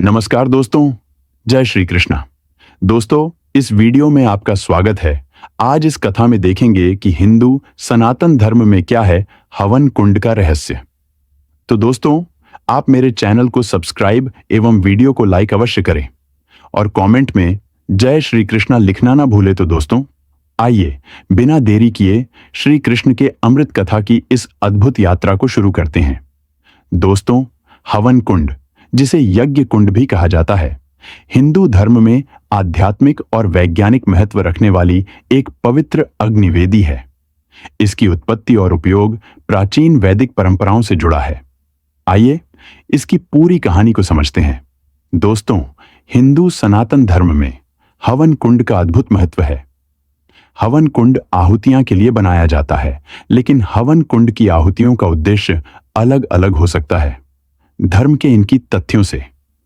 नमस्कार दोस्तों, जय श्री कृष्णा। दोस्तों, इस वीडियो में आपका स्वागत है। आज इस कथा में देखेंगे कि हिंदू सनातन धर्म में क्या है हवन कुंड का रहस्य। तो दोस्तों, आप मेरे चैनल को सब्सक्राइब एवं वीडियो को लाइक अवश्य करें और कमेंट में जय श्री कृष्णा लिखना ना भूले। तो दोस्तों, आइए बिना देरी किए श्री कृष्ण के अमृत कथा की इस अद्भुत यात्रा को शुरू करते हैं। दोस्तों, हवन कुंड, जिसे यज्ञ कुंड भी कहा जाता है, हिंदू धर्म में आध्यात्मिक और वैज्ञानिक महत्व रखने वाली एक पवित्र अग्निवेदी है। इसकी उत्पत्ति और उपयोग प्राचीन वैदिक परंपराओं से जुड़ा है। आइए इसकी पूरी कहानी को समझते हैं। दोस्तों, हिंदू सनातन धर्म में हवन कुंड का अद्भुत महत्व है। हवन कुंड आहुतियां के लिए बनाया जाता है, लेकिन हवन कुंड की आहुतियों का उद्देश्य अलग अलग हो सकता है। धर्म के इनकी तथ्यों से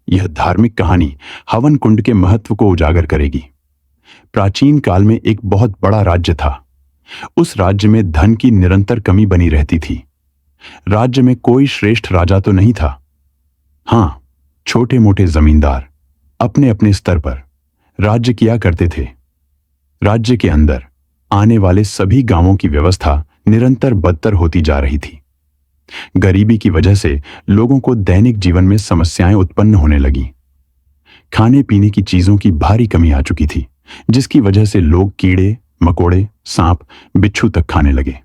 यह धार्मिक कहानी हवन कुंड के महत्व को उजागर करेगी। प्राचीन काल में एक बहुत बड़ा राज्य था। उस राज्य में धन की निरंतर कमी बनी रहती थी। राज्य में कोई श्रेष्ठ राजा तो नहीं था। हां, छोटे मोटे जमींदार अपने अपने स्तर पर राज्य किया करते थे। राज्य के अंदर आने वाले सभी गांवों की व्यवस्था निरंतर बदतर होती जा रही थी। गरीबी की वजह से लोगों को दैनिक जीवन में समस्याएं उत्पन्न होने लगी। खाने पीने की चीजों की भारी कमी आ चुकी थी, जिसकी वजह से लोग कीड़े मकोड़े, सांप, बिच्छू तक खाने लगे।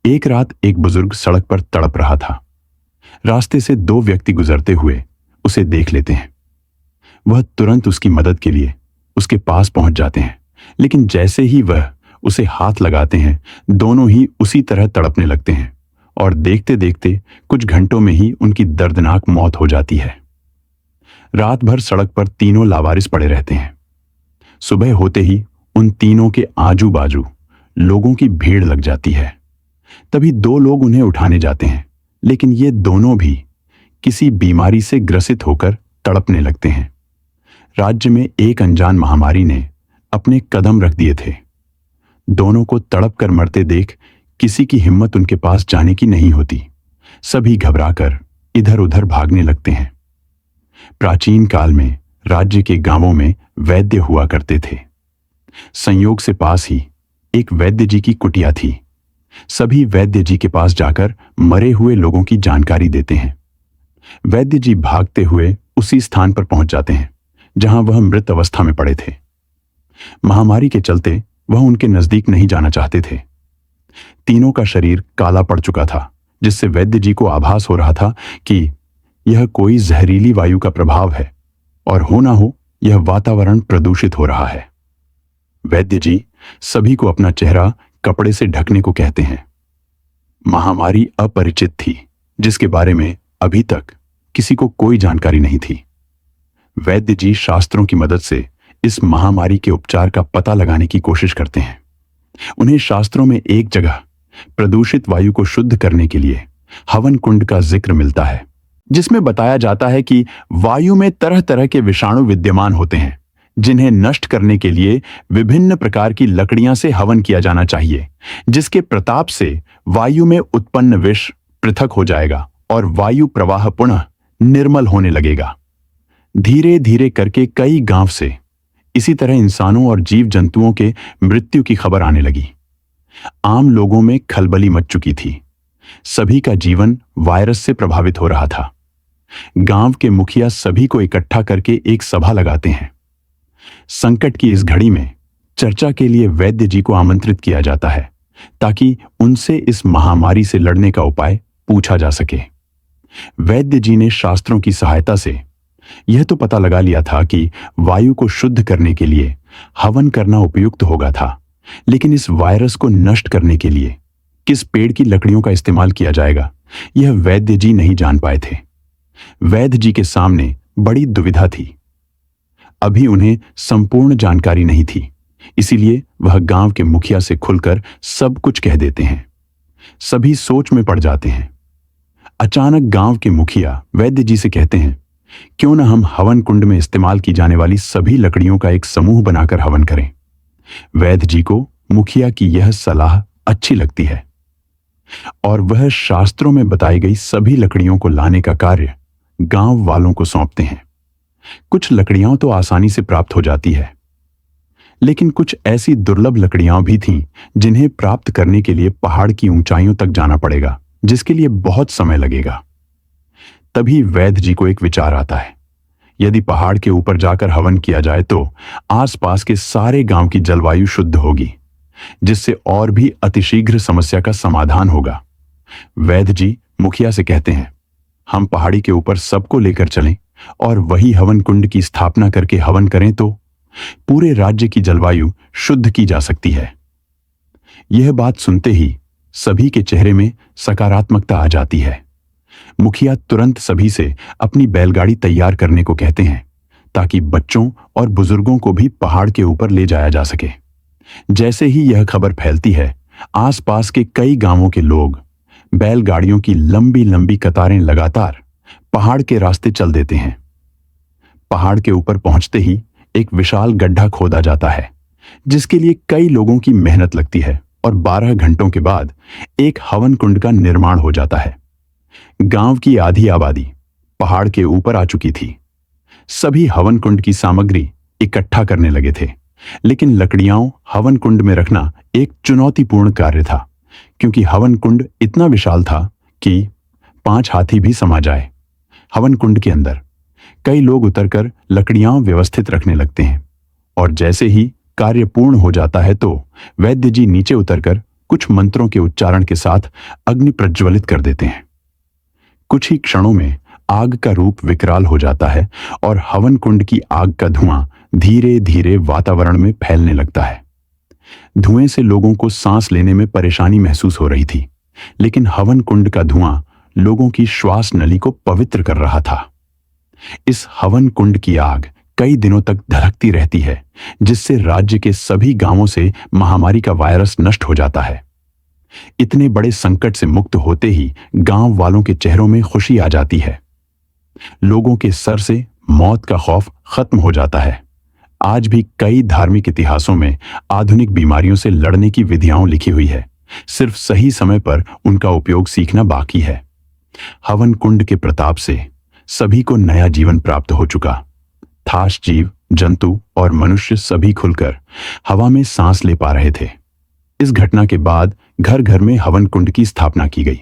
एक रात एक बुजुर्ग सड़क पर तड़प रहा था। रास्ते से दो व्यक्ति गुजरते हुए उसे देख लेते हैं। वह तुरंत उसकी मदद के लिए उसके पास पहुंच जाते हैं, लेकिन जैसे ही वह उसे हाथ लगाते हैं, दोनों ही उसी तरह तड़पने लगते हैं और देखते देखते कुछ घंटों में ही उनकी दर्दनाक मौत हो जाती है। रात भर सड़क पर तीनों लावारिस पड़े रहते हैं। सुबह होते ही उन तीनों के आजू बाजू लोगों की भीड़ लग जाती है। तभी दो लोग उन्हें उठाने जाते हैं, लेकिन ये दोनों भी किसी बीमारी से ग्रसित होकर तड़पने लगते हैं। राज्य में एक अनजान महामारी ने अपने कदम रख दिए थे। दोनों को तड़प कर मरते देख किसी की हिम्मत उनके पास जाने की नहीं होती। सभी घबराकर इधर उधर भागने लगते हैं। प्राचीन काल में राज्य के गांवों में वैद्य हुआ करते थे। संयोग से पास ही एक वैद्य जी की कुटिया थी। सभी वैद्य जी के पास जाकर मरे हुए लोगों की जानकारी देते हैं। वैद्य जी भागते हुए उसी स्थान पर पहुंच जाते हैं जहां वह मृत अवस्था में पड़े थे। महामारी के चलते वह उनके नजदीक नहीं जाना चाहते थे। तीनों का शरीर काला पड़ चुका था, जिससे वैद्य जी को आभास हो रहा था कि यह कोई जहरीली वायु का प्रभाव है और हो ना हो यह वातावरण प्रदूषित हो रहा है। वैद्य जी सभी को अपना चेहरा कपड़े से ढकने को कहते हैं। महामारी अपरिचित थी, जिसके बारे में अभी तक किसी को कोई जानकारी नहीं थी। वैद्य जी शास्त्रों की मदद से इस महामारी के उपचार का पता लगाने की कोशिश करते हैं। उन्हें शास्त्रों में एक जगह प्रदूषित वायु को शुद्ध करने के लिए हवन कुंड का जिक्र मिलता है, जिसमें बताया जाता है कि वायु में तरह तरह के विषाणु विद्यमान होते हैं, जिन्हें नष्ट करने के लिए विभिन्न प्रकार की लकड़ियां से हवन किया जाना चाहिए, जिसके प्रताप से वायु में उत्पन्न विष पृथक हो जाएगा और वायु प्रवाह पुनः निर्मल होने लगेगा। धीरे धीरे करके कई गांव से इसी तरह इंसानों और जीव जंतुओं के मृत्यु की खबर आने लगी। आम लोगों में खलबली मच चुकी थी। सभी का जीवन वायरस से प्रभावित हो रहा था। गांव के मुखिया सभी को इकट्ठा करके एक सभा लगाते हैं। संकट की इस घड़ी में चर्चा के लिए वैद्य जी को आमंत्रित किया जाता है, ताकि उनसे इस महामारी से लड़ने का उपाय पूछा जा सके। वैद्य जी ने शास्त्रों की सहायता से यह तो पता लगा लिया था कि वायु को शुद्ध करने के लिए हवन करना उपयुक्त होगा था, लेकिन इस वायरस को नष्ट करने के लिए किस पेड़ की लकड़ियों का इस्तेमाल किया जाएगा, यह वैद्य जी नहीं जान पाए थे। वैद्य जी के सामने बड़ी दुविधा थी। अभी उन्हें संपूर्ण जानकारी नहीं थी, इसीलिए वह गांव के मुखिया से खुलकर सब कुछ कह देते हैं। सभी सोच में पड़ जाते हैं। अचानक गांव के मुखिया वैद्य जी से कहते हैं, क्यों न हम हवन कुंड में इस्तेमाल की जाने वाली सभी लकड़ियों का एक समूह बनाकर हवन करें। वैद्य जी को मुखिया की यह सलाह अच्छी लगती है और वह शास्त्रों में बताई गई सभी लकड़ियों को लाने का कार्य गांव वालों को सौंपते हैं। कुछ लकड़ियां तो आसानी से प्राप्त हो जाती है, लेकिन कुछ ऐसी दुर्लभ लकड़ियां भी थीं जिन्हें प्राप्त करने के लिए पहाड़ की ऊंचाइयों तक जाना पड़ेगा, जिसके लिए बहुत समय लगेगा। तभी वैद्य जी को एक विचार आता है। यदि पहाड़ के ऊपर जाकर हवन किया जाए तो आसपास के सारे गांव की जलवायु शुद्ध होगी, जिससे और भी अतिशीघ्र समस्या का समाधान होगा। वैद्य जी मुखिया से कहते हैं, हम पहाड़ी के ऊपर सबको लेकर चलें और वही हवन कुंड की स्थापना करके हवन करें तो पूरे राज्य की जलवायु शुद्ध की जा सकती है। यह बात सुनते ही सभी के चेहरे में सकारात्मकता आ जाती है। मुखिया तुरंत सभी से अपनी बैलगाड़ी तैयार करने को कहते हैं, ताकि बच्चों और बुजुर्गों को भी पहाड़ के ऊपर ले जाया जा सके। जैसे ही यह खबर फैलती है, आसपास के कई गांवों के लोग बैलगाड़ियों की लंबी लंबी कतारें लगातार पहाड़ के रास्ते चल देते हैं। पहाड़ के ऊपर पहुंचते ही एक विशाल गड्ढा खोदा जाता है, जिसके लिए कई लोगों की मेहनत लगती है और 12 घंटों के बाद एक हवन कुंड का निर्माण हो जाता है। गांव की आधी आबादी पहाड़ के ऊपर आ चुकी थी। सभी हवन कुंड की सामग्री इकट्ठा करने लगे थे, लेकिन लकड़ियां हवन कुंड में रखना एक चुनौतीपूर्ण कार्य था, क्योंकि हवन कुंड इतना विशाल था कि 5 हाथी भी समा जाए। हवन कुंड के अंदर कई लोग उतरकर लकड़ियां व्यवस्थित रखने लगते हैं, और जैसे ही कार्य पूर्ण हो जाता है तो वैद्य जी नीचे उतरकर कुछ मंत्रों के उच्चारण के साथ अग्नि प्रज्वलित कर देते हैं। कुछ ही क्षणों में आग का रूप विकराल हो जाता है और हवन कुंड की आग का धुआं धीरे धीरे वातावरण में फैलने लगता है। धुएं से लोगों को सांस लेने में परेशानी महसूस हो रही थी, लेकिन हवन कुंड का धुआं लोगों की श्वास नली को पवित्र कर रहा था। इस हवन कुंड की आग कई दिनों तक धधकती रहती है, जिससे राज्य के सभी गांवों से महामारी का वायरस नष्ट हो जाता है। इतने बड़े संकट से मुक्त होते ही गांव वालों के चेहरों में खुशी आ जाती है। लोगों के सर से मौत का खौफ खत्म हो जाता है। आज भी कई धार्मिक इतिहासों में आधुनिक बीमारियों से लड़ने की विधियां लिखी हुई है, सिर्फ सही समय पर उनका उपयोग सीखना बाकी है। हवन कुंड के प्रताप से सभी को नया जीवन प्राप्त हो चुका। थाश जीव, जंतु और मनुष्य सभी खुलकर हवा में सांस ले पा रहे थे। इस घटना के बाद घर घर में हवन कुंड की स्थापना की गई,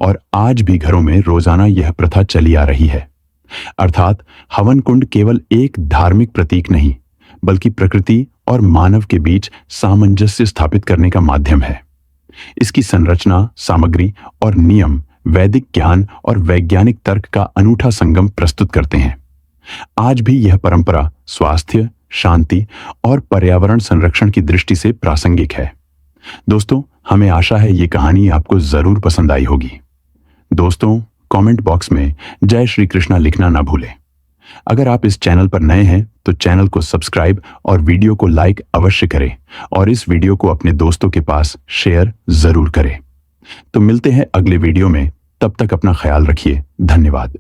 और आज भी घरों में रोजाना यह प्रथा चली आ रही है। अर्थात हवन कुंड केवल एक धार्मिक प्रतीक नहीं, बल्कि प्रकृति और मानव के बीच सामंजस्य स्थापित करने का माध्यम है। इसकी संरचना, सामग्री और नियम वैदिक ज्ञान और वैज्ञानिक तर्क का अनूठा संगम प्रस्तुत करते हैं। आज भी यह परंपरा स्वास्थ्य, शांति और पर्यावरण संरक्षण की दृष्टि से प्रासंगिक है। दोस्तों, हमें आशा है ये कहानी आपको जरूर पसंद आई होगी। दोस्तों, कमेंट बॉक्स में जय श्री कृष्णा लिखना ना भूलें। अगर आप इस चैनल पर नए हैं तो चैनल को सब्सक्राइब और वीडियो को लाइक अवश्य करें, और इस वीडियो को अपने दोस्तों के पास शेयर जरूर करें। तो मिलते हैं अगले वीडियो में, तब तक अपना ख्याल रखिए। धन्यवाद।